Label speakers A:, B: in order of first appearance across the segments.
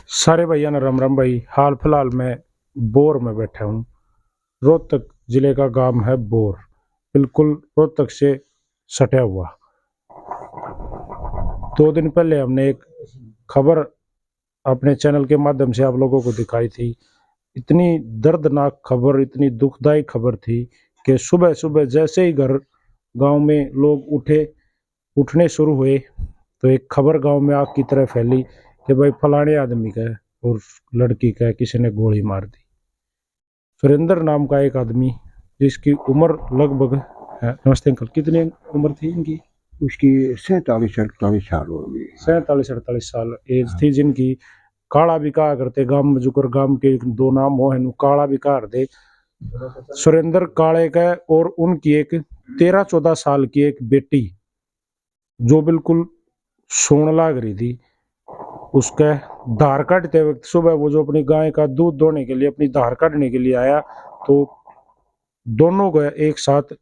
A: सारे भैया ने राम राम भाई। हाल फिलहाल में बोर में बैठा हूँ। रोहतक जिले का गांव है बोर, बिल्कुल रोहतक से सटा हुआ। 2 दिन पहले हमने एक खबर अपने चैनल के माध्यम से आप लोगों को दिखाई थी। इतनी दर्दनाक खबर, इतनी दुखदाई खबर थी कि सुबह सुबह जैसे ही घर गांव में लोग उठने शुरू हुए तो एक खबर गांव में आग की तरह फैली कि भाई फलाने आदमी का और लड़की का किसी ने गोली मार दी। सुरेंद्र नाम का एक आदमी जिसकी उम्र लगभग नमस्ते अंकल, कितनी उम्र थी इनकी?
B: उसकी 47-48 साल होगी।
A: 47-48 साल एज थी जिनकी। काला भी कहा करते गांव में, जुकर गांव के 2 नाम हो है, काला भी कहा दे। सुरेंद्र काले का और उनकी एक 13-14 साल की एक बेटी जो बिल्कुल सोने लाग रही थी। उसका धार काटते वक्त सुबह वो जो अपनी गाय का दूध दोहने के लिए, अपनी धार काटने के लिए आया तो दोनों को एक साथ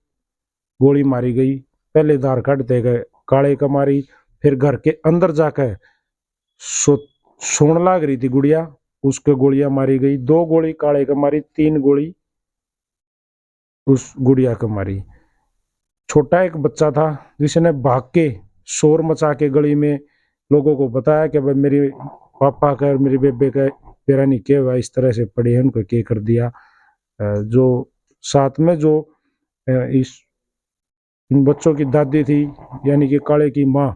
A: गोली मारी गई। पहले धार काटते गए काले का मारी, फिर घर के अंदर जाकर सोने लाग रही थी गुड़िया, उसको गोलियां मारी गई। 2 गोली काले का मारी, 3 गोली उस गुड़िया का मारी। छोटा एक बच्चा था जिसने भाग के शोर मचा के गली में लोगों को बताया कि भाई मेरे पापा का और मेरी बेबे का पैरा नीचे हुआ, इस तरह से पड़े हैं, उनको क्या कर दिया। जो साथ में जो इस इन बच्चों की दादी थी यानी कि काले की माँ,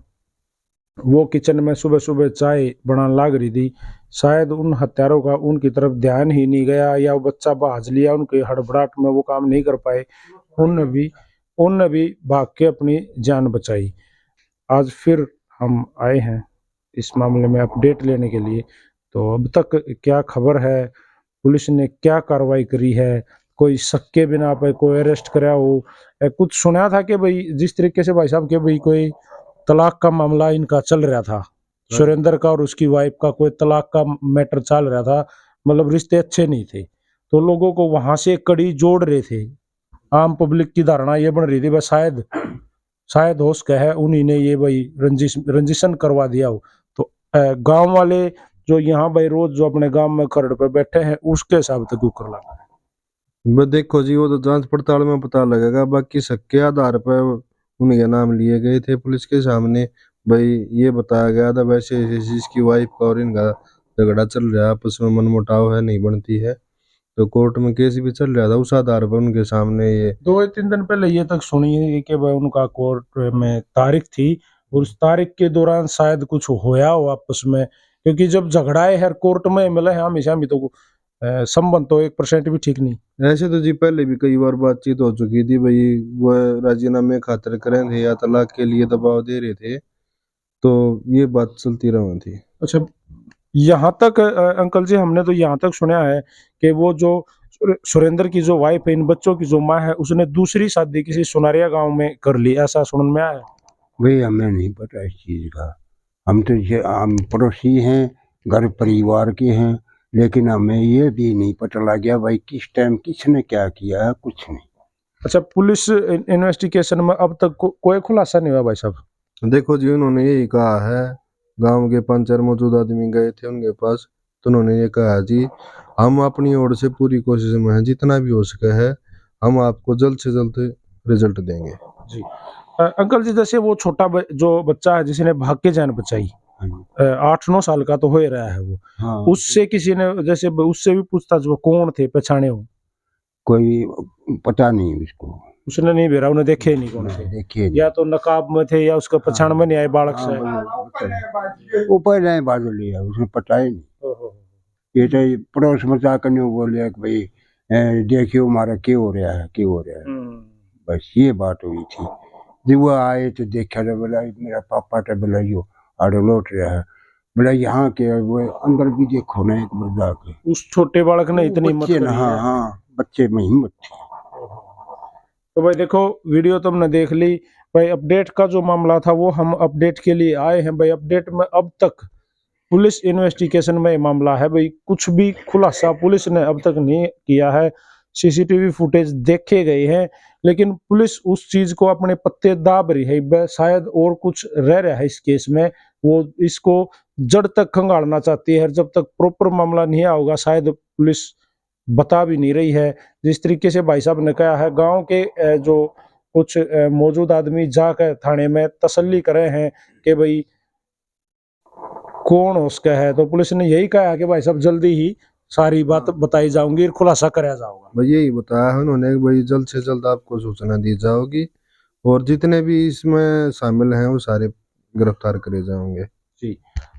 A: वो किचन में सुबह सुबह चाय बनाने लाग रही थी। शायद उन हत्यारों का उनकी तरफ ध्यान ही नहीं गया या वो बच्चा भाज लिया, उनके हड़बड़ाहट में वो काम नहीं कर पाए। उनने भी भाग के अपनी जान बचाई। आज फिर हम आए हैं इस मामले में अपडेट लेने के लिए। तो अब तक क्या खबर है, पुलिस ने क्या कार्रवाई करी है, कोई शक के बिना पे कोई अरेस्ट करा हो? कुछ सुना था कि भाई जिस तरीके से भाई साहब के भाई कोई तलाक का मामला इनका चल रहा था, सुरेंद्र का और उसकी वाइफ का कोई तलाक का मैटर चल रहा था, मतलब रिश्ते अच्छे नहीं थे, तो लोगों को वहां से कड़ी जोड़ रहे थे। आम पब्लिक की धारणा ये बन रही थी बस शायद हो सके है उन्हीं ने ये भाई रंजिशन करवा दिया हो। तो गांव वाले जो यहाँ भाई रोज जो अपने गांव में खरड़ पे बैठे हैं उसके हिसाब से क्यों कर लगा।
C: बस देखो जी, वो तो जांच पड़ताल में पता लगेगा। बाकी शक के आधार पर उनके नाम लिए गए थे पुलिस के सामने। भाई ये बताया गया था वैसे इसकी वाइफ का और इनका झगड़ा चल रहा है, आपस में मनमुटाव है, नहीं बनती है, तो कोर्ट में केस भी चल रहा था। उस आधार पर उनके सामने ये
A: 2 या 3 दिन पहले ये तक सुनी है कि भाई उनका कोर्ट में तारीख थी और उस तारीख के दौरान शायद कुछ होया हो आपस में, क्योंकि जब झगड़ाए हर कोर्ट में मिले हैं हमेशा भी तो संबंध तो 1% भी ठीक नहीं।
C: ऐसे तो जी पहले भी कई बार बातचीत हो चुकी थी। भाई वो राजीनामे खातिर करें थे या तलाक के लिए दबाव दे रहे थे, तो ये बात चलती रही थी।
A: अच्छा, यहाँ तक अंकल जी हमने तो यहाँ तक सुना है कि वो जो सुरेंद्र की जो वाइफ है, इन बच्चों की जो माँ है, उसने दूसरी शादी किसी सुनारिया गांव में कर ली, ऐसा सुनने में आया।
B: भाई हमें नहीं पता इस चीज़ का। हम पड़ोसी हैं, घर परिवार के हैं, लेकिन हमें ये भी नहीं पता लग गया भाई किस टाइम किसने क्या किया है, कुछ नहीं।
A: अच्छा, पुलिस इन्वेस्टिगेशन में अब तक कोई खुलासा नहीं हुआ भाई साहब?
C: देखो जी, उन्होंने यही कहा है, गांव के 5-4 मौजूद आदमी गए थे उनके पास, तो उन्होंने ये कहा जी हम अपनी ओर से पूरी कोशिश में हैं, जितना भी हो सके है हम आपको जल्द से जल्द रिजल्ट देंगे।
A: जी अंकल जी, जैसे वो छोटा जो बच्चा है जिसने भाग के जान बचाई, 8-9 साल का तो हो ही रहा है वो।
B: हाँ,
A: उससे किसी ने जैसे उससे भी पूछताछ, वो कौन थे, पहचाने हो?
B: कोई पता नहीं उसको।
A: उसने नहीं भेरा, उन्हें देखे ही नहीं कौन थे,
B: देखिए
A: या तो नकाब में थे या उसका पहचान में नहीं आए बालक से।
B: ऊपर नहीं बाजू लिया, उसने पता ही नहीं।
A: ओहो।
B: ये तो पड़ोस में जाकर नहीं बोले कि भाई देखियो हमारा क्या हो रहा है, क्या हो रहा है। बस ये बात हुई थी। जब वो आए तो देखा तो बोला मेरा पापा तो बोला यो आड़ो लौट रहा है, बोला यहाँ के वो अंदर भी देखो ना एक बार जाके।
A: उस छोटे बालक ने इतनी हिम्मत
B: बच्चे ना,
A: करी
B: हाँ
A: है।
B: हाँ, बच्चे में हिम्मत थी।
A: तो भाई देखो, वीडियो तुमने देख ली भाई। अपडेट का जो मामला था वो हम अपडेट के लिए आए हैं भाई। अपडेट में अब तक पुलिस इन्वेस्टिगेशन में ये मामला है भाई, कुछ भी खुलासा पुलिस ने अब तक नहीं किया है। सीसीटीवी फुटेज देखे गए हैं लेकिन पुलिस उस चीज को अपने पत्ते दाब रही है। शायद और कुछ रह रहा है इस केस में, वो इसको जड़ तक खंगालना चाहती है। जब तक प्रॉपर मामला नहीं होगा शायद पुलिस बता भी नहीं रही है। जिस तरीके से भाई साहब ने कहा है, गांव के जो कुछ मौजूद आदमी जाकर थाने में तसल्ली करे हैं कि भाई कौन उसका है, तो पुलिस ने यही कहा है कि भाई साहब जल्दी ही सारी बात बताई जाऊंगी और खुलासा कराया जाऊंगा।
C: भाई यही बताया है उन्होंने कि भाई जल्द से जल्द आपको सूचना दी जाओगी और जितने भी इसमें शामिल हैं वो सारे गिरफ्तार करे जाएंगे।
A: जी,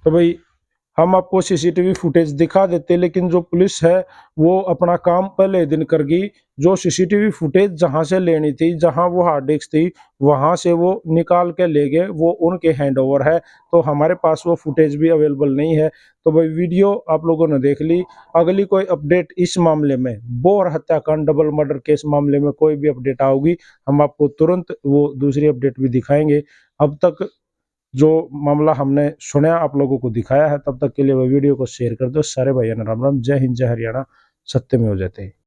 A: तो भाई हम आपको सीसीटीवी फुटेज दिखा देते, लेकिन जो पुलिस है वो अपना काम पहले दिन कर गई। जो सीसीटीवी फुटेज जहां से लेनी थी, जहां वो हार्ड डिस्क थी, वहां से वो निकाल के ले गए, वो उनके हैंड ओवर है। तो हमारे पास वो फुटेज भी अवेलेबल नहीं है। तो भाई वीडियो आप लोगों ने देख ली। अगली कोई अपडेट इस मामले में, बोर हत्याकांड डबल मर्डर केस मामले में कोई भी अपडेट आओगी, हम आपको तुरंत वो दूसरी अपडेट भी दिखाएंगे। अब तक जो मामला हमने सुना आप लोगों को दिखाया है, तब तक के लिए वह वीडियो को शेयर कर दो। सारे भाइयों ने राम राम। जय हिंद, जय हरियाणा। सत्य में हो जाते हैं।